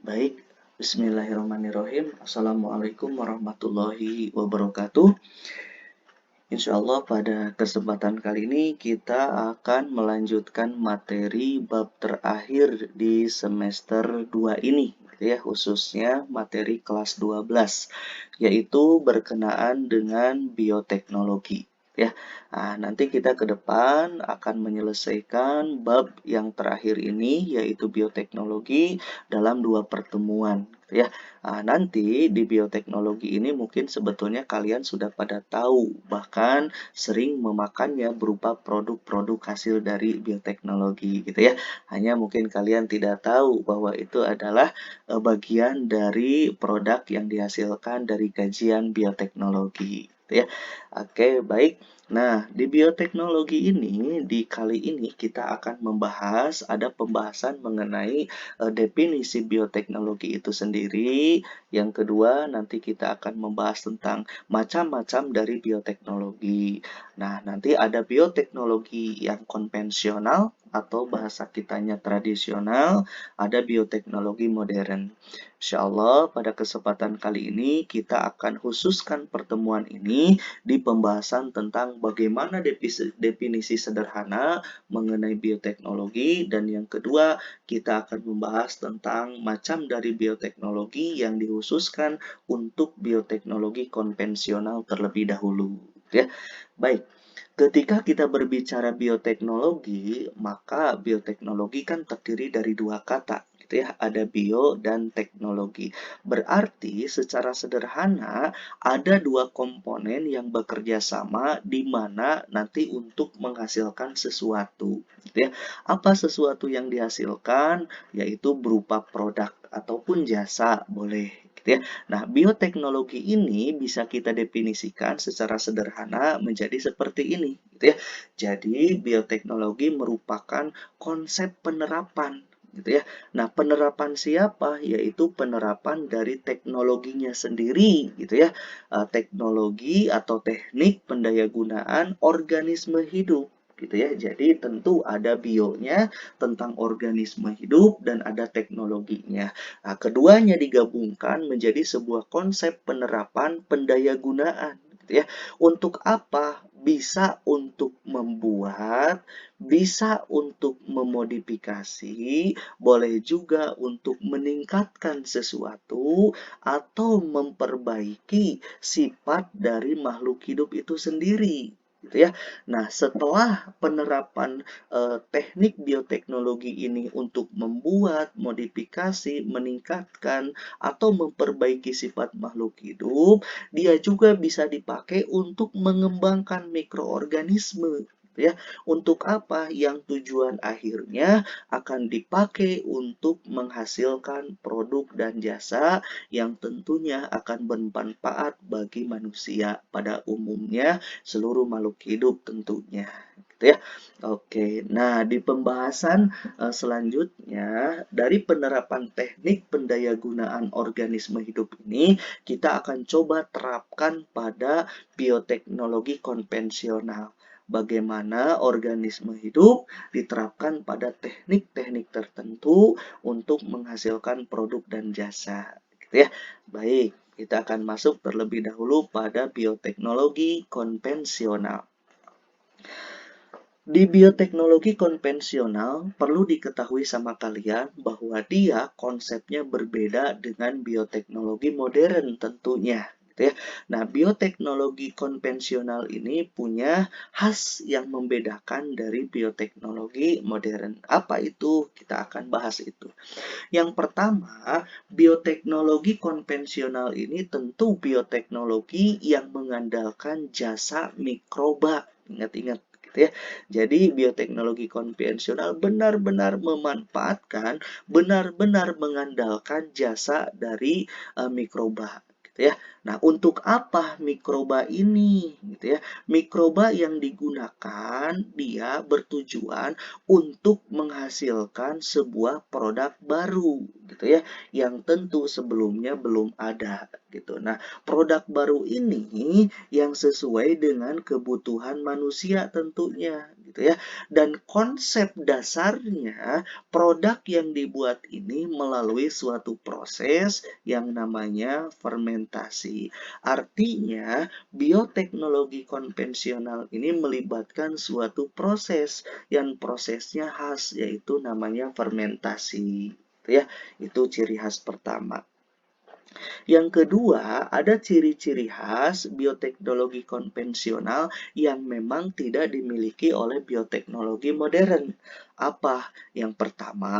Baik, Bismillahirrahmanirrahim. Assalamualaikum warahmatullahi wabarakatuh. Insya Allah pada kesempatan kali ini kita akan melanjutkan materi bab terakhir di semester 2 ini, gitu ya, khususnya materi kelas 12, yaitu berkenaan dengan bioteknologi. Ya, nanti kita ke depan akan menyelesaikan bab yang terakhir ini, yaitu bioteknologi dalam 2 pertemuan, gitu ya. Nanti di bioteknologi ini mungkin sebetulnya kalian sudah pada tahu, bahkan sering memakannya berupa produk-produk hasil dari bioteknologi gitu ya. Hanya mungkin kalian tidak tahu bahwa itu adalah bagian dari produk yang dihasilkan dari kajian bioteknologi gitu ya. Oke, baik. Nah, di bioteknologi ini, di kali ini kita akan membahas, ada pembahasan mengenai definisi bioteknologi itu sendiri. Yang kedua, nanti kita akan membahas tentang macam-macam dari bioteknologi. Nah, nanti ada bioteknologi yang konvensional atau bahasa kitanya tradisional, ada bioteknologi modern. Insya Allah pada kesempatan kali ini kita akan khususkan pertemuan ini di pembahasan tentang bagaimana definisi sederhana mengenai bioteknologi, dan yang kedua kita akan membahas tentang macam dari bioteknologi yang dikhususkan untuk bioteknologi konvensional terlebih dahulu. Ya, baik. Ketika kita berbicara bioteknologi, maka bioteknologi kan terdiri dari dua kata, gitu ya, ada bio dan teknologi. Berarti secara sederhana ada dua komponen yang bekerja sama di mana nanti untuk menghasilkan sesuatu, gitu ya. Apa sesuatu yang dihasilkan? Yaitu berupa produk ataupun jasa, boleh, gitu ya. Nah, bioteknologi ini bisa kita definisikan secara sederhana menjadi seperti ini, gitu ya. Jadi, bioteknologi merupakan konsep penerapan, gitu ya. Nah, penerapan siapa? Yaitu penerapan dari teknologinya sendiri, gitu ya. Teknologi atau teknik pendayagunaan organisme hidup, gitu ya. Jadi tentu ada bionya tentang organisme hidup dan ada teknologinya. Nah, keduanya digabungkan menjadi sebuah konsep penerapan pendayagunaan, gitu ya. Untuk apa? Bisa untuk membuat, bisa untuk memodifikasi, boleh juga untuk meningkatkan sesuatu atau memperbaiki sifat dari makhluk hidup itu sendiri, gitu ya. Nah, setelah penerapan teknik bioteknologi ini untuk membuat, modifikasi, meningkatkan, atau memperbaiki sifat makhluk hidup, dia juga bisa dipakai untuk mengembangkan mikroorganisme. Ya, untuk apa? Yang tujuan akhirnya akan dipakai untuk menghasilkan produk dan jasa yang tentunya akan bermanfaat bagi manusia pada umumnya, seluruh makhluk hidup tentunya, gitu ya. Oke, nah di pembahasan selanjutnya dari penerapan teknik pendayagunaan organisme hidup ini, kita akan coba terapkan pada bioteknologi konvensional. Bagaimana organisme hidup diterapkan pada teknik-teknik tertentu untuk menghasilkan produk dan jasa, gitu ya. Baik, kita akan masuk terlebih dahulu pada bioteknologi konvensional. Di bioteknologi konvensional, perlu diketahui sama kalian bahwa dia konsepnya berbeda dengan bioteknologi modern tentunya, gitu ya. Nah, bioteknologi konvensional ini punya khas yang membedakan dari bioteknologi modern. Apa itu? Kita akan bahas itu. Yang pertama, bioteknologi konvensional ini tentu bioteknologi yang mengandalkan jasa mikroba. Ingat-ingat, gitu ya. Jadi bioteknologi konvensional benar-benar memanfaatkan, benar-benar mengandalkan jasa dari mikroba, gitu ya. Nah, untuk apa mikroba ini, gitu ya? Mikroba yang digunakan dia bertujuan untuk menghasilkan sebuah produk baru, gitu ya, yang tentu sebelumnya belum ada, gitu. Nah, produk baru ini yang sesuai dengan kebutuhan manusia tentunya, gitu ya. Dan konsep dasarnya produk yang dibuat ini melalui suatu proses yang namanya fermentasi. Artinya, bioteknologi konvensional ini melibatkan suatu proses yang prosesnya khas, yaitu namanya fermentasi. Itu ciri khas pertama. Yang kedua, ada ciri-ciri khas bioteknologi konvensional yang memang tidak dimiliki oleh bioteknologi modern. Apa? Yang pertama,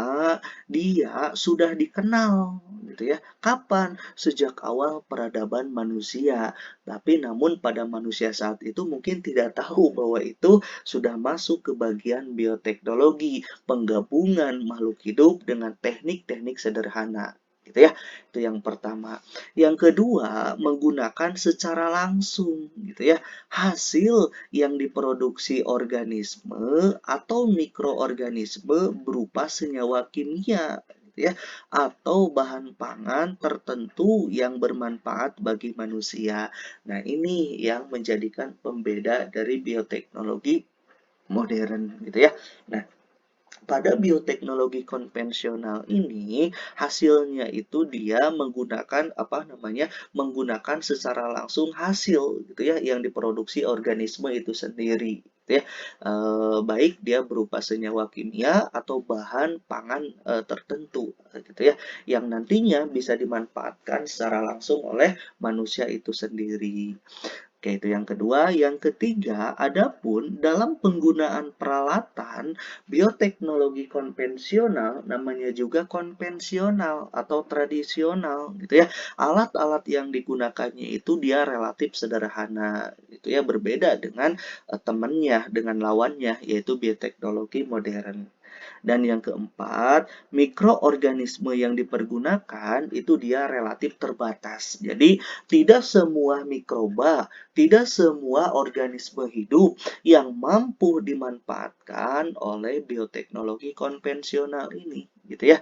dia sudah dikenal, gitu ya. Kapan? Sejak awal peradaban manusia. Tapi namun pada manusia saat itu mungkin tidak tahu bahwa itu sudah masuk ke bagian bioteknologi, penggabungan makhluk hidup dengan teknik-teknik sederhana, gitu ya. Itu yang pertama. Yang kedua, menggunakan secara langsung, gitu ya, hasil yang diproduksi organisme atau mikroorganisme berupa senyawa kimia, gitu ya, atau bahan pangan tertentu yang bermanfaat bagi manusia. Nah, ini yang menjadikan pembeda dari bioteknologi modern, gitu ya. Nah, pada bioteknologi konvensional ini hasilnya itu dia menggunakan menggunakan secara langsung hasil, gitu ya, yang diproduksi organisme itu sendiri, gitu ya. Baik dia berupa senyawa kimia atau bahan pangan tertentu, gitu ya, yang nantinya bisa dimanfaatkan secara langsung oleh manusia itu sendiri. Oke, itu yang kedua. Yang ketiga, adapun dalam penggunaan peralatan bioteknologi konvensional, namanya juga konvensional atau tradisional, gitu ya. Alat-alat yang digunakannya itu dia relatif sederhana, gitu ya, berbeda dengan temannya, dengan lawannya, yaitu bioteknologi modern. Dan yang keempat, mikroorganisme yang dipergunakan itu dia relatif terbatas. Jadi, tidak semua mikroba, tidak semua organisme hidup yang mampu dimanfaatkan oleh bioteknologi konvensional ini, gitu ya.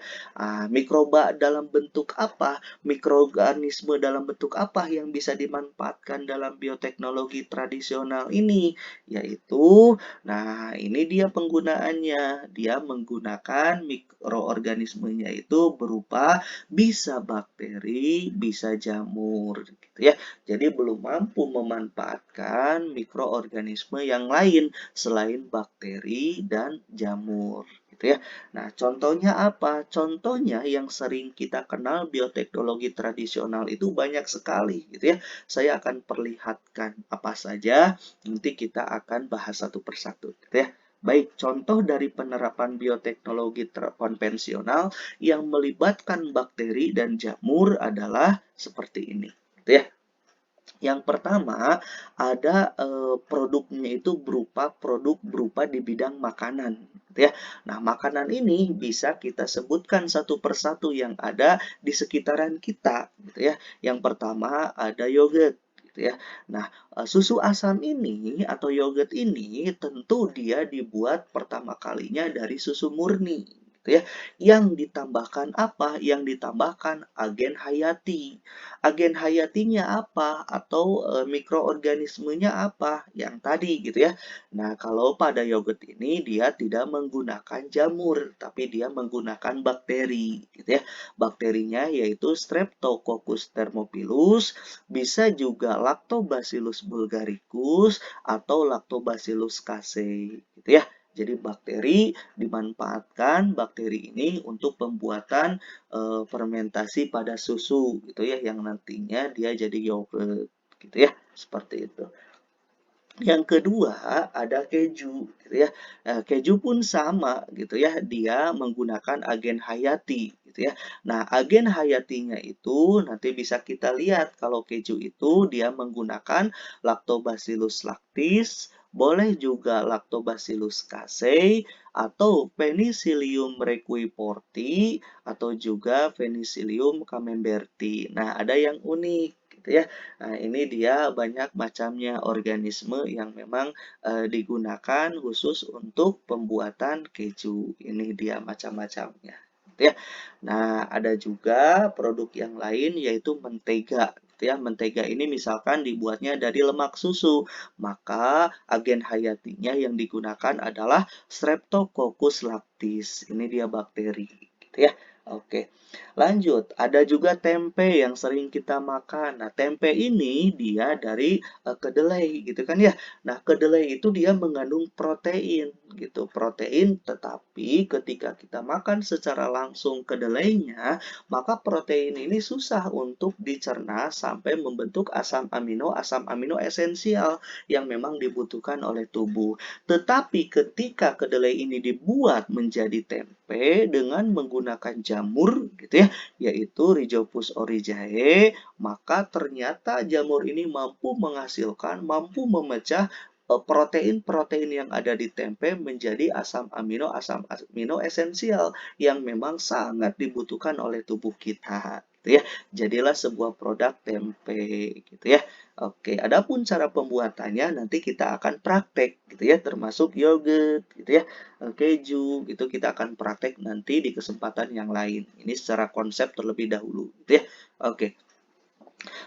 Mikroba dalam bentuk apa? Mikroorganisme dalam bentuk apa yang bisa dimanfaatkan dalam bioteknologi tradisional ini? Yaitu, nah, ini dia penggunaannya. Dia menggunakan mikroorganismenya itu berupa bisa bakteri, bisa jamur, gitu ya. Jadi belum mampu memanfaatkan mikroorganisme yang lain selain bakteri dan jamur, gitu ya. Nah, contohnya apa? Contohnya yang sering kita kenal bioteknologi tradisional itu banyak sekali, gitu ya. Saya akan perlihatkan apa saja, nanti kita akan bahas satu persatu, gitu ya. Baik, contoh dari penerapan bioteknologi konvensional yang melibatkan bakteri dan jamur adalah seperti ini, gitu ya. Yang pertama, ada produknya itu berupa di bidang makanan, gitu ya. Nah, makanan ini bisa kita sebutkan satu persatu yang ada di sekitaran kita, gitu ya. Yang pertama ada yogurt, gitu ya. Nah, susu asam ini atau yogurt ini tentu dia dibuat pertama kalinya dari susu murni, gitu ya. Yang ditambahkan apa? Yang ditambahkan agen hayati. Agen hayatinya apa? Atau mikroorganismenya apa? Yang tadi, gitu ya. Nah, kalau pada yogurt ini dia tidak menggunakan jamur, tapi dia menggunakan bakteri, gitu ya. Bakterinya yaitu Streptococcus thermophilus, bisa juga Lactobacillus bulgaricus atau Lactobacillus casei, gitu ya. Jadi bakteri dimanfaatkan bakteri ini untuk pembuatan fermentasi pada susu, gitu ya, yang nantinya dia jadi yogurt, gitu ya, seperti itu. Yang kedua ada keju, gitu ya. Keju pun sama, gitu ya, dia menggunakan agen hayati, gitu ya. Nah, agen hayatinya itu nanti bisa kita lihat kalau keju itu dia menggunakan Lactobacillus lactis, boleh juga Lactobacillus casei atau Penicillium requiforti atau juga Penicillium camemberti. Nah, ada yang unik, gitu ya. Nah, ini dia banyak macamnya organisme yang memang digunakan khusus untuk pembuatan keju. Ini dia macam-macamnya. gitu ya. Nah, ada juga produk yang lain yaitu mentega gitu ya. Mentega ini misalkan dibuatnya dari lemak susu, maka agen hayatinya yang digunakan adalah Streptococcus lactis. Ini dia bakteri gitu ya. Oke. Lanjut, ada juga tempe yang sering kita makan. Nah, tempe ini dia dari kedelai gitu kan ya. Nah, kedelai itu dia mengandung protein gitu. Protein, tetapi ketika kita makan secara langsung kedelainya, maka protein ini susah untuk dicerna sampai membentuk asam amino esensial yang memang dibutuhkan oleh tubuh. Tetapi ketika kedelai ini dibuat menjadi tempe dengan menggunakan jamur gitu ya, yaitu Rhizopus oryzae, maka ternyata jamur ini mampu memecah protein-protein yang ada di tempe menjadi asam amino esensial yang memang sangat dibutuhkan oleh tubuh kita gitu ya. Jadilah sebuah produk tempe gitu ya. Oke, adapun cara pembuatannya nanti kita akan praktek gitu ya, termasuk yogurt gitu ya, keju gitu kita akan praktek nanti di kesempatan yang lain. Ini secara konsep terlebih dahulu gitu ya. Oke.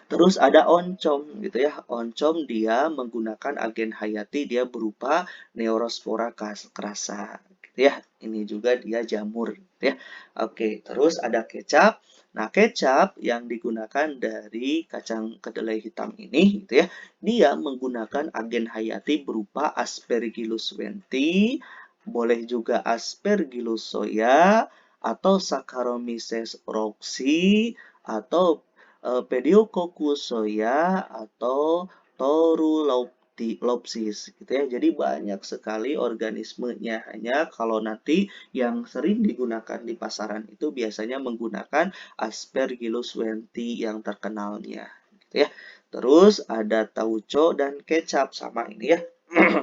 Terus ada oncom gitu ya. Oncom dia menggunakan agen hayati, dia berupa Neurospora crassa gitu ya. Ini juga dia jamur gitu ya. Oke, terus ada kecap. Nah, kecap yang digunakan dari kacang kedelai hitam ini gitu ya. Dia menggunakan agen hayati berupa Aspergillus wenti, boleh juga Aspergillus soya atau Saccharomyces roxy atau Pediococcus soya atau Torulopsis gitu ya. Jadi banyak sekali organismenya. Hanya kalau nanti yang sering digunakan di pasaran itu biasanya menggunakan Aspergillus wenti yang terkenalnya gitu ya. Terus ada tauco dan kecap sama ini ya.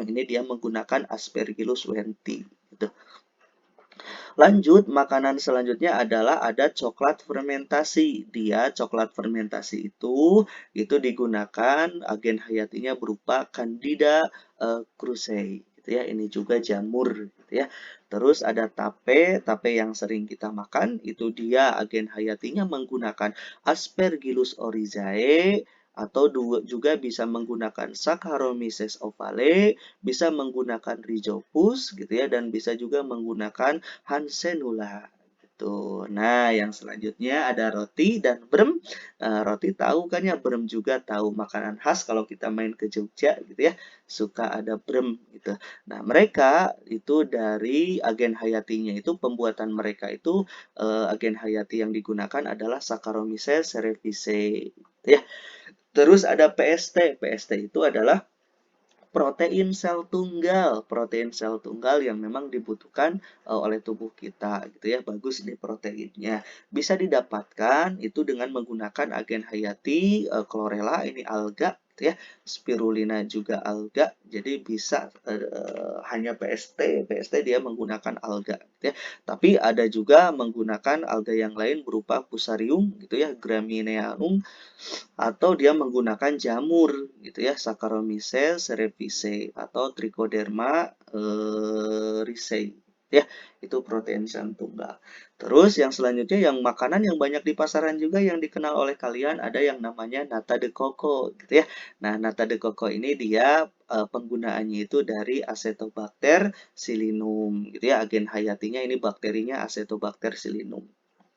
Ini dia menggunakan Aspergillus wenti gitu. Lanjut, makanan selanjutnya adalah ada coklat fermentasi. Dia coklat fermentasi itu digunakan agen hayatinya berupa Candida krusei gitu ya. Ini juga jamur gitu ya. Terus ada tape, tape yang sering kita makan itu dia agen hayatinya menggunakan Aspergillus oryzae atau juga bisa menggunakan Saccharomyces ovale, bisa menggunakan Rhizopus gitu ya, dan bisa juga menggunakan Hansenula gitu. Nah, yang selanjutnya ada roti dan brem. Roti tahu kan ya, brem juga tahu makanan khas kalau kita main ke Jogja gitu ya, suka ada brem gitu. Nah, mereka itu dari agen hayatinya itu pembuatan mereka itu agen hayati yang digunakan adalah Saccharomyces cerevisiae gitu ya. Terus ada PST. PST itu adalah protein sel tunggal yang memang dibutuhkan oleh tubuh kita gitu ya, bagus di proteinnya. Bisa didapatkan itu dengan menggunakan agen hayati, chlorella ini alga gitu ya, spirulina juga alga. Jadi bisa hanya PST dia menggunakan alga gitu ya. Tapi ada juga menggunakan alga yang lain berupa Fusarium gitu ya, Graminearum atau dia menggunakan jamur gitu ya, Saccharomyces cerevisiae atau Trichoderma ricei ya, itu protein sel tunggal. Terus yang selanjutnya yang makanan yang banyak di pasaran juga yang dikenal oleh kalian ada yang namanya nata de coco gitu ya. Nah, nata de coco ini dia penggunaannya itu dari Acetobacter psilynum gitu ya. Agen hayatinya ini bakterinya Acetobacter psilynum.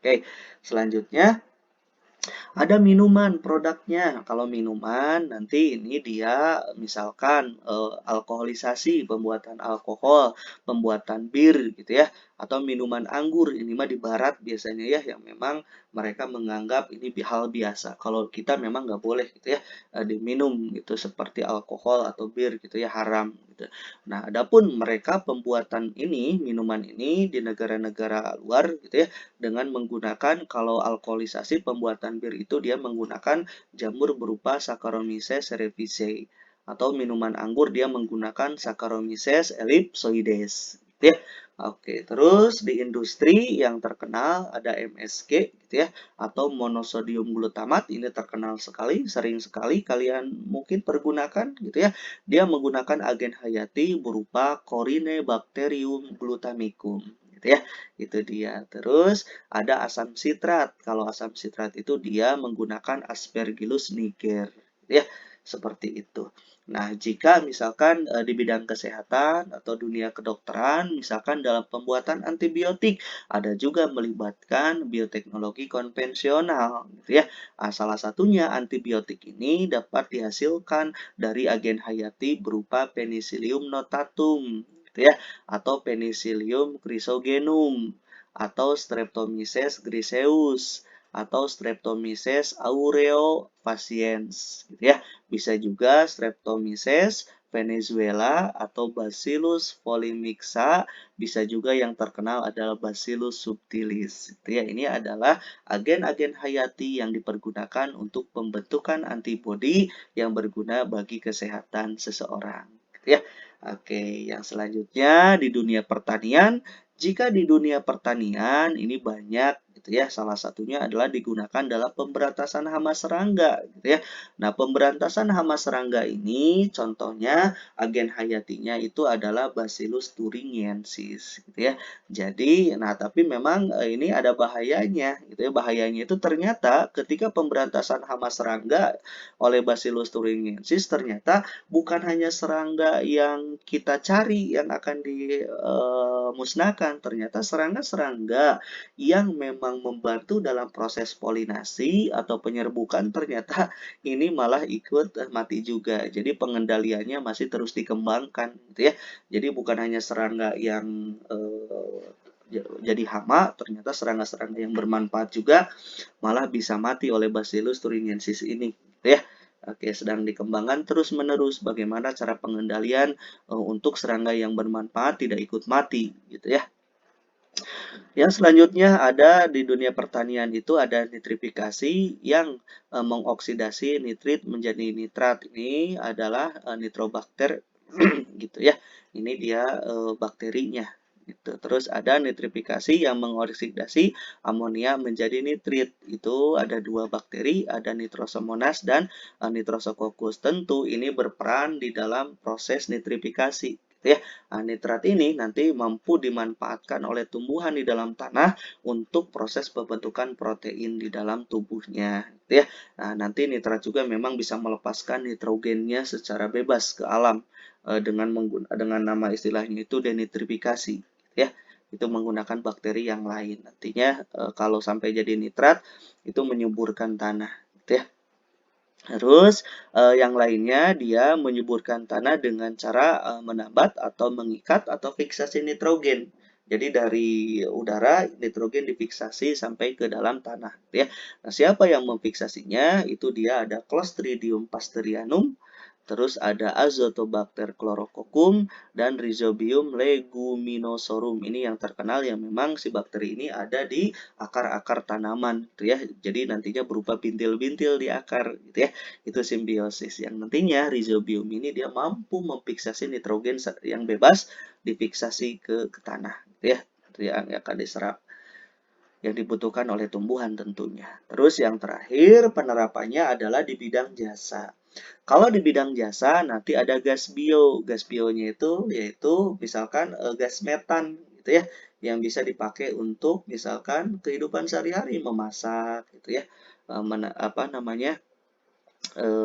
Oke, selanjutnya ada minuman produknya. Kalau minuman nanti ini dia misalkan alkoholisasi, pembuatan alkohol, pembuatan bir gitu ya, atau minuman anggur. Ini mah di barat biasanya ya yang memang mereka menganggap ini hal biasa. Kalau kita memang nggak boleh gitu ya diminum gitu seperti alkohol atau bir gitu ya haram gitu. Nah, adapun mereka pembuatan ini minuman ini di negara-negara luar gitu ya dengan menggunakan kalau alkoholisasi pembuatan bir itu dia menggunakan jamur berupa Saccharomyces cerevisiae atau minuman anggur dia menggunakan Saccharomyces ellipsoides gitu ya. Oke, terus di industri yang terkenal ada MSG gitu ya atau monosodium glutamat ini terkenal sekali, sering sekali kalian mungkin pergunakan gitu ya. Dia menggunakan agen hayati berupa Corynebacterium glutamicum gitu ya. Itu dia. Terus ada asam sitrat. Kalau asam sitrat itu dia menggunakan Aspergillus niger, gitu ya. Seperti itu. Nah, jika misalkan di bidang kesehatan atau dunia kedokteran, misalkan dalam pembuatan antibiotik, ada juga melibatkan bioteknologi konvensional, gitu ya. Salah satunya antibiotik ini dapat dihasilkan dari agen hayati berupa Penicillium notatum, gitu ya, atau Penicillium chrysogenum, atau Streptomyces griseus, atau Streptomyces aureofaciens, gitu ya. Bisa juga Streptomyces Venezuela atau Bacillus polymixa, bisa juga yang terkenal adalah Bacillus subtilis. Gitu ya. Ini adalah agen-agen hayati yang dipergunakan untuk pembentukan antibodi yang berguna bagi kesehatan seseorang. Gitu ya. Oke, yang selanjutnya di dunia pertanian. Jika di dunia pertanian ini banyak gitu ya, salah satunya adalah digunakan dalam pemberantasan hama serangga gitu ya. Nah, pemberantasan hama serangga ini contohnya agen hayatinya itu adalah Bacillus thuringiensis gitu ya. Jadi, nah tapi memang ini ada bahayanya gitu ya. Bahayanya itu ternyata ketika pemberantasan hama serangga oleh Bacillus thuringiensis ternyata bukan hanya serangga yang kita cari yang akan dimusnahkan, ternyata serangga-serangga yang memang membantu dalam proses polinasi atau penyerbukan ternyata ini malah ikut mati juga. Jadi pengendaliannya masih terus dikembangkan, gitu ya. Jadi bukan hanya serangga yang jadi hama, ternyata serangga-serangga yang bermanfaat juga malah bisa mati oleh Bacillus thuringiensis ini, gitu ya. Oke, sedang dikembangkan terus-menerus bagaimana cara pengendalian untuk serangga yang bermanfaat tidak ikut mati, gitu ya. Yang selanjutnya ada di dunia pertanian itu ada nitrifikasi yang mengoksidasi nitrit menjadi nitrat. Ini adalah nitrobakter gitu ya. Ini dia bakterinya gitu. Terus ada nitrifikasi yang mengoksidasi amonia menjadi nitrit. Itu ada dua bakteri, ada Nitrosomonas dan Nitrosococcus. Tentu ini berperan di dalam proses nitrifikasi gitu ya. Nah, nitrat ini nanti mampu dimanfaatkan oleh tumbuhan di dalam tanah untuk proses pembentukan protein di dalam tubuhnya gitu ya. Nah, nanti nitrat juga memang bisa melepaskan nitrogennya secara bebas ke alam dengan nama istilahnya itu denitrifikasi ya. Itu menggunakan bakteri yang lain. Nantinya kalau sampai jadi nitrat itu menyuburkan tanah gitu ya. Terus yang lainnya dia menyuburkan tanah dengan cara menambat atau mengikat atau fiksasi nitrogen. Jadi dari udara nitrogen difiksasi sampai ke dalam tanah, ya. Nah, siapa yang memfiksasinya? Itu dia ada Clostridium pasterianum, terus ada Azotobacter chlorococcum dan Rhizobium leguminosarum. Ini yang terkenal yang memang si bakteri ini ada di akar-akar tanaman, gitu ya. Jadi nantinya berupa bintil-bintil di akar, gitu ya. Itu simbiosis. Yang nantinya Rhizobium ini dia mampu memfiksasi nitrogen yang bebas difiksasi ke tanah, gitu ya. Itu yang akan diserap yang dibutuhkan oleh tumbuhan tentunya. Terus yang terakhir penerapannya adalah di bidang jasa. Kalau di bidang jasa nanti ada gas bio. Gas bionya itu yaitu misalkan gas metan gitu ya yang bisa dipakai untuk misalkan kehidupan sehari-hari memasak gitu ya. Apa namanya?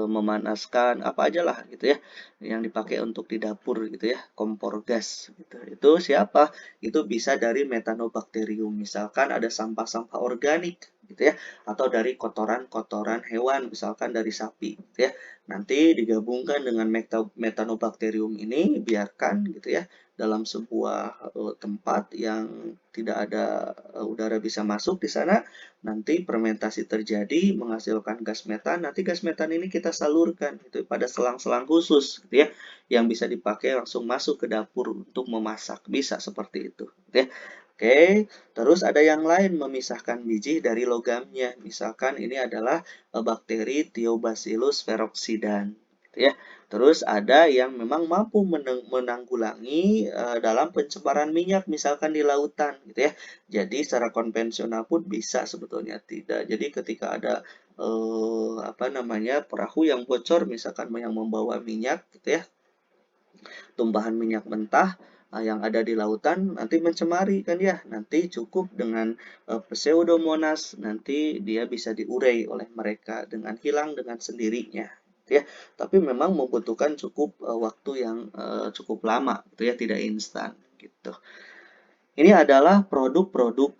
Memanaskan apa aja lah gitu ya yang dipakai untuk di dapur gitu ya, kompor gas gitu. Itu siapa? Itu bisa dari Methanobacterium, misalkan ada sampah-sampah organik gitu ya, atau dari kotoran-kotoran hewan misalkan dari sapi gitu ya. Nanti digabungkan dengan Methanobacterium ini, biarkan gitu ya dalam sebuah tempat yang tidak ada udara bisa masuk di sana. Nanti fermentasi terjadi menghasilkan gas metan. Nanti gas metan ini kita salurkan itu pada selang-selang khusus gitu ya yang bisa dipakai langsung masuk ke dapur untuk memasak. Bisa seperti itu gitu ya. Oke, terus ada yang lain memisahkan biji dari logamnya. Misalkan ini adalah bakteri Thiobacillus peroxidan gitu ya. Terus ada yang memang mampu menanggulangi dalam pencemaran minyak misalkan di lautan gitu ya. Jadi secara konvensional pun bisa sebetulnya tidak. Jadi ketika ada apa namanya perahu yang bocor misalkan yang membawa minyak gitu ya, tumpahan minyak mentah, yang ada di lautan nanti mencemari kan ya. Nanti cukup dengan Pseudomonas, nanti dia bisa diurai oleh mereka dengan hilang dengan sendirinya. Ya, tapi memang membutuhkan cukup waktu yang cukup lama, gitu ya, tidak instan, gitu. Ini adalah produk-produk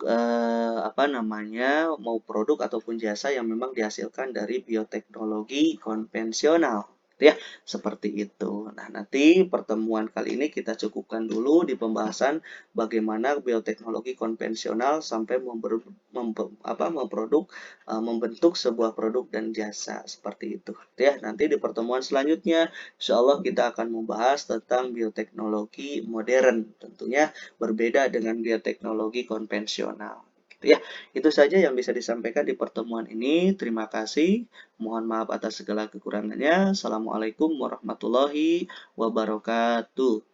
apa namanya, mau produk ataupun jasa yang memang dihasilkan dari bioteknologi konvensional, gitu ya, seperti itu. Nah, nanti pertemuan kali ini kita cukupkan dulu di pembahasan bagaimana bioteknologi konvensional sampai memproduk, membentuk sebuah produk dan jasa seperti itu, gitu ya. Nanti di pertemuan selanjutnya, insya Allah kita akan membahas tentang bioteknologi modern, tentunya berbeda dengan bioteknologi konvensional. Gitu ya. Itu saja yang bisa disampaikan di pertemuan ini. Terima kasih. Mohon maaf atas segala kekurangannya. Assalamualaikum warahmatullahi wabarakatuh.